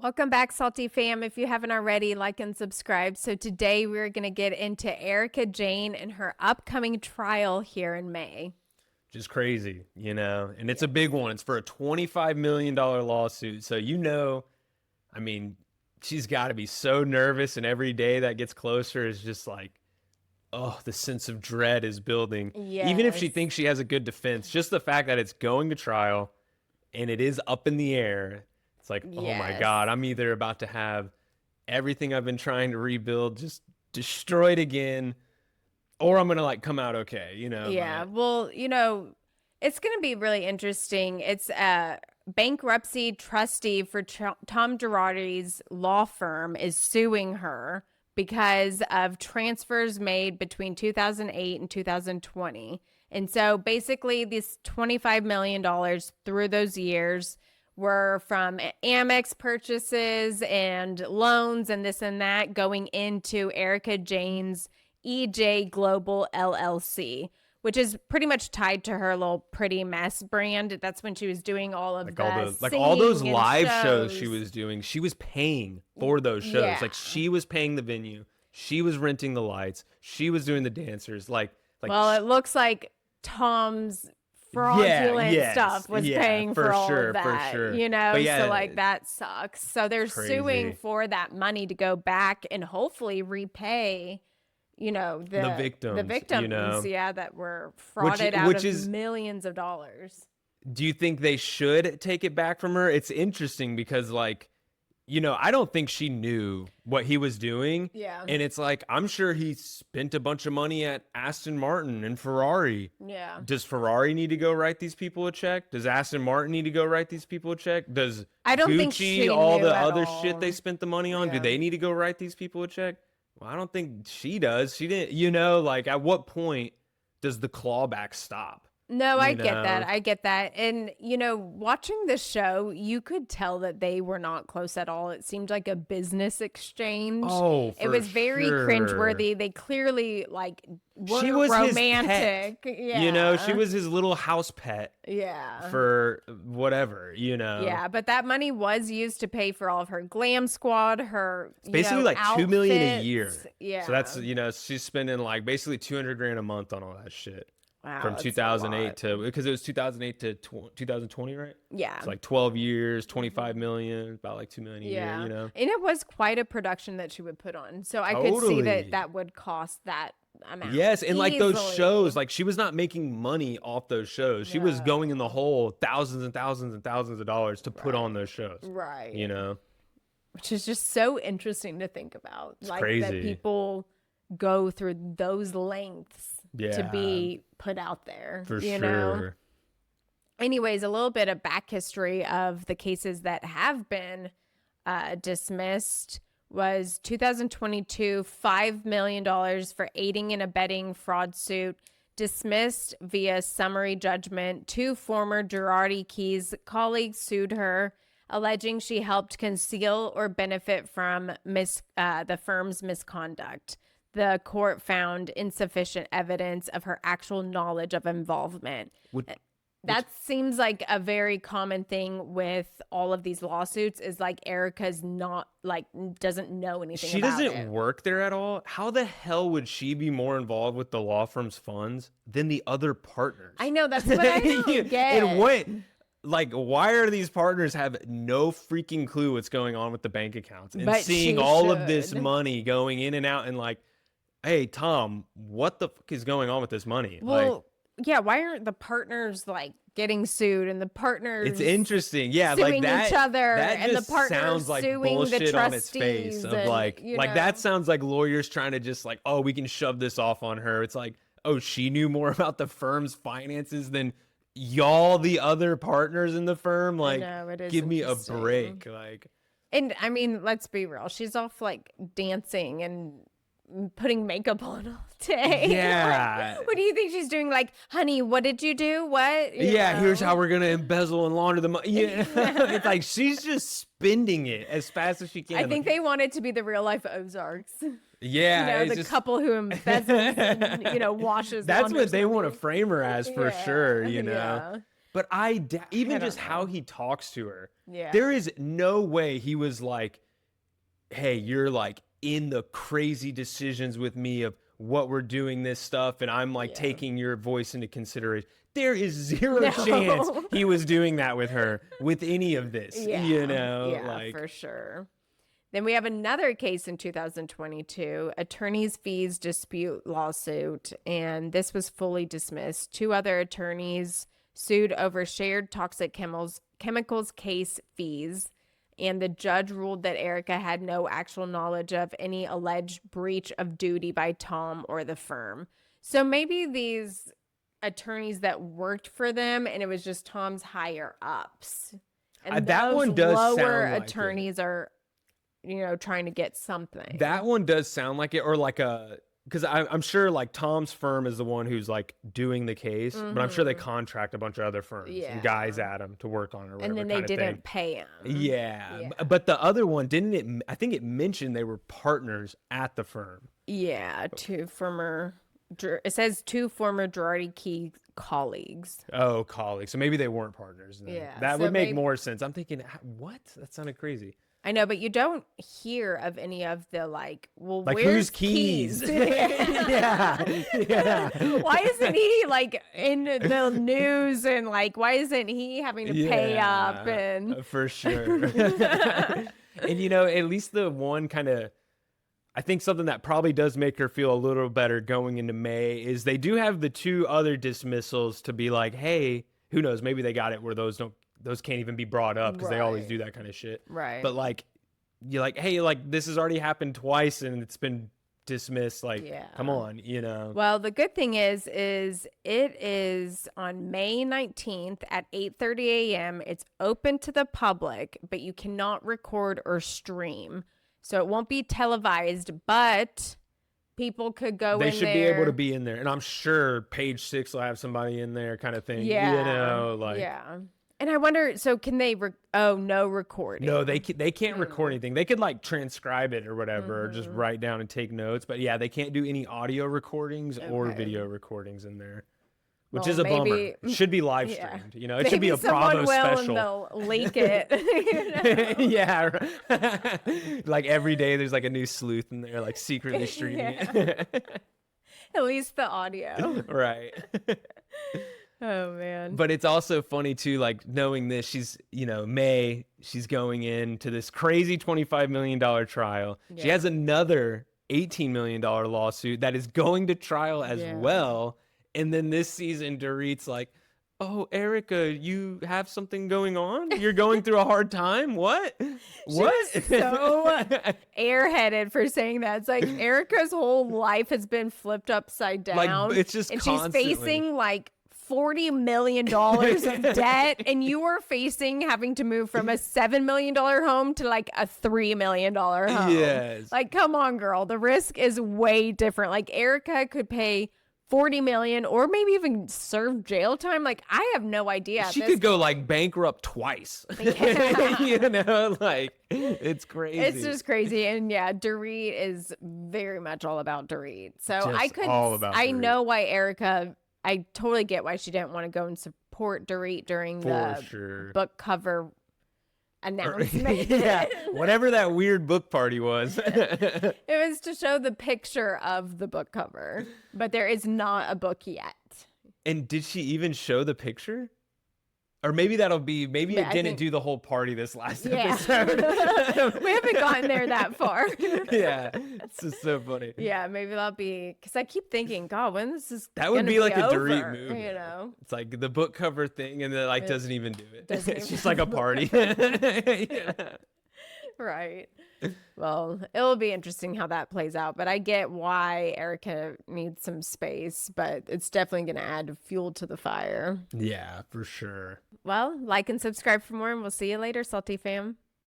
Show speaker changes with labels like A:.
A: Welcome back, Salty Fam. If you haven't already, like and subscribe. So today we're going to get into Erica Jane and her upcoming trial here in May.
B: Just crazy, and it's a big one. It's for a $25 million lawsuit. So, I mean, she's got to be so nervous, and every day that gets closer is just like, oh, the sense of dread is building.
A: Yes.
B: Even if she thinks she has a good defense, just the fact that it's going to trial and it is up in the air, it's like, oh my God, I'm either about to have everything I've been trying to rebuild just destroyed again, or I'm going to come out okay,
A: Yeah. Well, it's going to be really interesting. It's a bankruptcy trustee for Tom Girardi's law firm is suing her because of transfers made between 2008 and 2020. And so basically this $25 million through those years were from AMEX purchases and loans and this and that going into Erica Jane's EJ Global LLC, which is pretty much tied to her little Pretty Mess brand. That's when she was doing all of
B: all those live shows
A: shows
B: she was doing. She was paying for those shows.
A: Yeah.
B: Like she was paying the venue. She was renting the lights. She was doing the dancers.
A: Well, it looks like Tom's fraudulent stuff was paying for all of that,
B: for sure.
A: So that sucks. So they're
B: crazy.
A: suing for that money to go back and hopefully repay, the
B: victims,
A: that were frauded out of millions of dollars.
B: Do you think they should take it back from her? It's interesting because I don't think she knew what he was doing.
A: Yeah.
B: And it's like, I'm sure he spent a bunch of money at Aston Martin and Ferrari.
A: Yeah.
B: Does Ferrari need to go write these people a check? Does Aston Martin need to go write these people a check? Does
A: I don't
B: Gucci,
A: think she
B: all
A: knew
B: the
A: at
B: other
A: all.
B: shit they spent the money on,
A: Yeah.
B: do they need to go write these people a check? Well, I don't think she does. She didn't, at what point does the clawback stop?
A: No, I get that. I get that. And, watching the show, you could tell that they were not close at all. It seemed like a business exchange.
B: Oh,
A: it was very cringeworthy. They clearly weren't
B: she was
A: romantic.
B: His pet.
A: Yeah.
B: She was his little house pet.
A: Yeah.
B: For whatever,
A: Yeah, but that money was used to pay for all of her glam squad, her
B: it's basically
A: outfits.
B: $2 million a year.
A: Yeah.
B: So that's she's spending basically $200,000 a month on all that shit.
A: Wow,
B: from 2008 to, because it was 2008 to 2020, right?
A: Yeah.
B: It's 12 years, 25 million, about $2 million a year,
A: And it was quite a production that she would put on. So I could see that would cost that amount.
B: Yes, and
A: easily.
B: those shows, she was not making money off those shows. She was going in the hole thousands and thousands and thousands of dollars to put on those shows.
A: Right.
B: Which
A: is just so interesting to think about.
B: It's crazy.
A: That people go through those lengths to be put out there.
B: For sure.
A: Anyways, a little bit of back history of the cases that have been dismissed was 2022, $5 million for aiding and abetting fraud suit, dismissed via summary judgment. 2 former Girardi Keys colleagues sued her, alleging she helped conceal or benefit from the firm's misconduct. The court found insufficient evidence of her actual knowledge of involvement. That seems like a very common thing with all of these lawsuits is Erica's not doesn't know anything about it.
B: She doesn't work there at all. How the hell would she be more involved with the law firm's funds than the other partners?
A: I know, that's what I don't get.
B: And what? Why are these partners have no freaking clue what's going on with the bank accounts and seeing all of this money going in and out and hey, Tom, what the fuck is going on with this money?
A: Well, yeah, why aren't the partners getting sued and the partners
B: it's interesting. Yeah,
A: suing
B: that,
A: each other
B: that
A: and the
B: just
A: partners
B: sounds like
A: suing
B: bullshit
A: the trustees
B: on its face of that sounds like lawyers trying to just oh, we can shove this off on her. It's oh, she knew more about the firm's finances than y'all, the other partners in the firm. Give me a break.
A: And I mean, let's be real. She's off dancing and putting makeup on all day.
B: Yeah.
A: What do you think she's doing? Honey, what did you do? What?
B: Here's how we're gonna embezzle and launder the money. Yeah. It's she's just spending it as fast as she can.
A: I think they want it to be the real life Ozarks.
B: Yeah,
A: the couple who embezzles and washes.
B: That's what they want to frame her as for sure.
A: Yeah.
B: But even just
A: know.
B: how he talks to her.
A: Yeah.
B: There is no way he was like, hey, you're like in the crazy decisions with me of what we're doing this stuff, and I'm like taking your voice into consideration. There is zero chance he was doing that with her with any of this, you know?
A: Yeah,
B: like,
A: for sure. Then we have another case in 2022, attorney's fees dispute lawsuit, and this was fully dismissed. 2 other attorneys sued over shared toxic chemicals case fees, and the judge ruled that Erica had no actual knowledge of any alleged breach of duty by Tom or the firm. So maybe these attorneys that worked for them, and it was just Tom's higher ups. And
B: that one does
A: lower
B: sound like
A: attorneys are, you know, trying to get something.
B: That one does sound like it, or like because I'm sure like Tom's firm is the one who's like doing the case, but I'm sure they contract a bunch of other firms and guys at him to work on it or whatever.
A: And then they didn't pay him.
B: Yeah. But the other one, didn't it? I think it mentioned they were partners at the firm.
A: Yeah, it says 2 former Girardi Key colleagues.
B: Oh, colleagues. So maybe they weren't partners. Then.
A: Yeah.
B: That would make more sense. I'm thinking, what? That sounded crazy.
A: I know, but you don't hear of any of the like
B: where's
A: who's
B: keys?
A: yeah. Why isn't he like in the news, and like why isn't he having to pay up? And
B: for sure. And you know, at least the one kind of, I think something that probably does make her feel a little better going into May is they do have the 2 other dismissals to be like, hey, who knows? Maybe they got it where those can't even be brought up because they always do that kind of shit.
A: Right.
B: But like, you're like, hey, like this has already happened twice and it's been dismissed. Like, come on, you know.
A: Well, the good thing is it is on May 19th at 8:30 a.m. It's open to the public, but you cannot record or stream. So it won't be televised, but people could go in there.
B: They should be able to be in there. And I'm sure Page 6 will have somebody in there kind of thing.
A: Yeah.
B: You know, like.
A: Yeah. And I wonder, so can they, no recording.
B: No, they can't record anything. They could like transcribe it or whatever, or just write down and take notes. But yeah, they can't do any audio recordings or video recordings in there. Which is a bummer. It should be live streamed. You know, it should be a Bravo special.
A: And they'll leak it. You know?
B: Yeah. Like every day there's like a new sleuth in there, like secretly streaming it.
A: At least the audio.
B: Right.
A: Oh, man.
B: But it's also funny, too, like knowing this, she's, you know, May, she's going into this crazy $25 million trial. Yeah. She has another $18 million lawsuit that is going to trial as well. And then this season, Dorit's like, oh, Erica, you have something going on? You're going through a hard time? What? What?
A: So airheaded for saying that. It's like Erica's whole life has been flipped upside down.
B: Like, it's just
A: and
B: constantly.
A: She's facing like $40 million of debt, and you are facing having to move from a $7 million home to like a $3 million home.
B: Yes.
A: Like, come on, girl. The risk is way different. Like, Erica could pay $40 million or maybe even serve jail time. Like, I have no idea.
B: She could go like bankrupt twice.
A: Yeah.
B: You know, like it's crazy.
A: It's just crazy. And yeah, Dorit is very much all about Dorit. So I know why Erica, I totally get why she didn't want to go and support Dorit during the book cover announcement.
B: Yeah, whatever that weird book party was.
A: It was to show the picture of the book cover, but there is not a book yet.
B: And did she even show the picture? Or maybe maybe it didn't do the whole party this last episode.
A: We haven't gotten there that far.
B: Yeah, it's just so funny.
A: Yeah, maybe that'll be, because I keep thinking, God, when this is
B: that would be like a
A: over,
B: Dorit movie.
A: You know,
B: it's like the book cover thing, and then like doesn't even do it. It's just like a party. Yeah.
A: Right. Well, it'll be interesting how that plays out, but I get why Erica needs some space, but it's definitely going to add fuel to the fire.
B: Yeah, for sure.
A: Well, like and subscribe for more, and we'll see you later, Salty fam.